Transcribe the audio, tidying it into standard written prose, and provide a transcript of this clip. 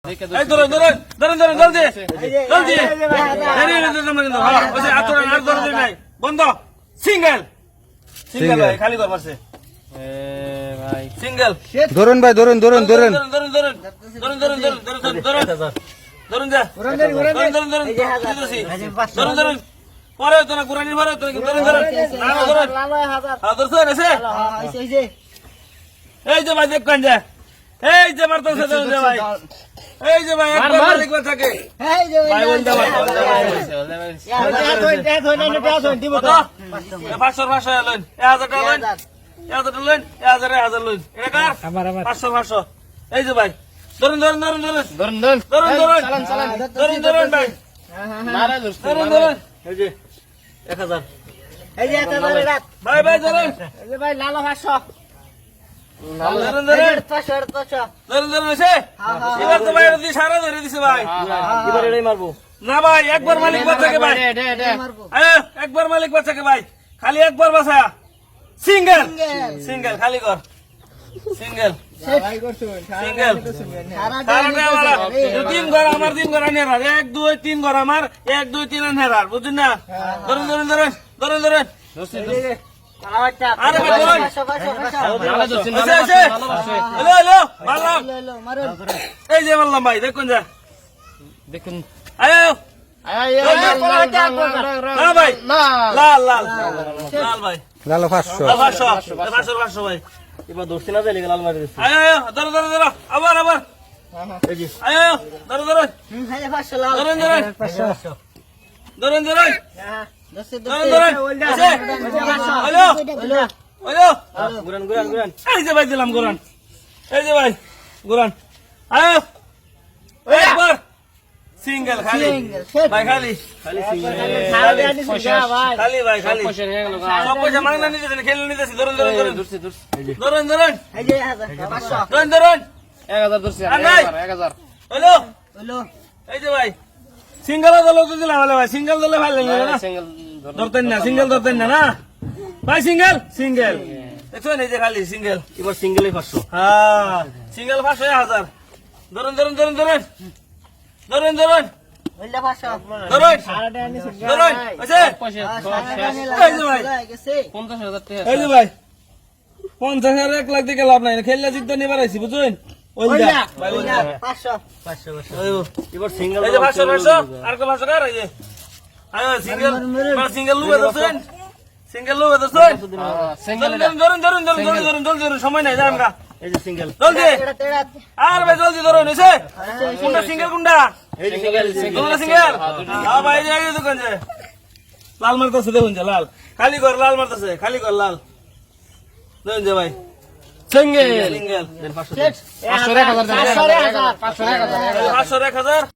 এই ধরুন ধরুন ধরুন ধরুন জলদি জলদি নাই বন্ধ সিঙ্গেল সিঙ্গেল ভাই খালি কর মারছে ভাই সিঙ্গেল ধরুন ভাই ধরুন ধরুন ধরুন ধরুন ধরুন ধরুন ধরুন ধরুন ধরুন ধরুন ধরুন যা ধরুন ধরুন ধরুন ধরুন ধরুন পরে তো না কুরানির পরে তো ধরুন ধরুন না ধরুন হ্যাঁ ধরছেন এসে এই যে ভাই দেখবেন যে এই যে মারতেছে ধরুন যে ভাই এই যে ভাই একবার মালিক থাকে এই যে ভাই ওই দাও 500 500 লইন 1000 টাকা লইন 1000 টাকা লইন 1000 লইন এটা কার 500 500 এই যে ভাই ধরুন ধরুন ধরুন ধরুন ধরুন ধরুন ধরুন ধরুন চালান চালান ধরুন ধরুন ভাই মারা ধরুন ধরুন ধরুন এই যে 1000 এই যে 1000 রাত ভাই ভাই ধরুন এই যে ভাই লাল 500 ধরুন ধরুন 500 ধরুন ধরুন এসে এবার তো ভাই ওদি সারা ধরে দিছে ভাই এবার এটাই মারবো না ভাই একবার মালিক বাঁচাকে ভাই আরে একবার মালিক বাঁচাকে ভাই খালি একবার বাঁচা সিঙ্গেল সিঙ্গেল খালি কর সিঙ্গেল সিঙ্গেল তিন ঘর আমার তিন ঘর আনেরার 1 2 3 ঘর আমার 1 2 3 আনেরার বুঝছেন না ধরুন ধরুন ধরুন ধরুন ধরুন আরে ভাই ধরুন হ্যালো হ্যালো মারলাম এই যে মারলাম ভাই দেখুন যা দেখুন আয় না ভাই লাল লাল লাল ভাই লাল 500 500 500 ভাই এবার দোস্তি না যাইলে লাল মারি দিছে আয় ধরো ধরো ধরো আবার আবার এই যে আয় ধরো ধরো এই যে 500 লাল ধরুন ধরুন ধরুন ধরুন ধরুন ধরুন হ্যালো হ্যালো গুরান গুরান গুরান এই যে ভাই দিলাম গোরান এই যে ভাই গোরান আয় একবার সিঙ্গেল খালি ভাই খালি খালি সিঙ্গেল খালি ভাই খালি পয়সা নিয়ে গেল সব পয়সা মাংনা নিতেছেন খেলে নিতেছি ধরুন ধরুন ধরুন দূরছে দূরছে ধরুন ধরুন এই যে 500 ধরুন ধরুন 1000 দূরছে আর নাই। 1000 হ্যালো হলো এই যে ভাই সিঙ্গেল দল তো দিলাম হলে ভাই সিঙ্গেল দলে ভালো লাগলো না সিঙ্গেল ধরতেন না সিঙ্গেল ধরতেন না না ভাই সিঙ্গেল সিঙ্গেল দেখছেন এই যে খালি সিঙ্গেল এবার সিঙ্গেলই 500 হ্যাঁ সিঙ্গেল 500 1000 ধরুন ধরুন ধরুন ধরুন ধরুন ধরুন হইলা 500 ধরুন ধরুন আছে পয়সা এই যে ভাই 50000 টাকা এই যে ভাই 50,000 1 লাখ দিকে লাভ নাই খেললে জিততে নিবার আইছি বুঝছেন ওইটা ভাই ওইটা 500 এবার সিঙ্গেল এই যে 500 500 আর কো 500 কার এই যে আয় সিঙ্গেল সিঙ্গেল লুবে দছেন সিঙ্গেল লুবে দছেন সিঙ্গেল ধরুন ধরুন ধরুন ধরুন ধরুন ধরুন ধরুন সময় নাই যাম গা এই যে সিঙ্গেল জলদি আর ভাই জলদি ধরুন এসে কোনটা সিঙ্গেল কোনটা এই যে সিঙ্গেল তোমরা সিঙ্গেল হ্যাঁ ভাই এই দোকান যে লাল মারতেছে দেখুন যে লাল খালি কর লাল মারতেছে খালি কর লাল দেখুন যে ভাই সিঙ্গেল সিঙ্গেল 500 1000 500 1000 500 1000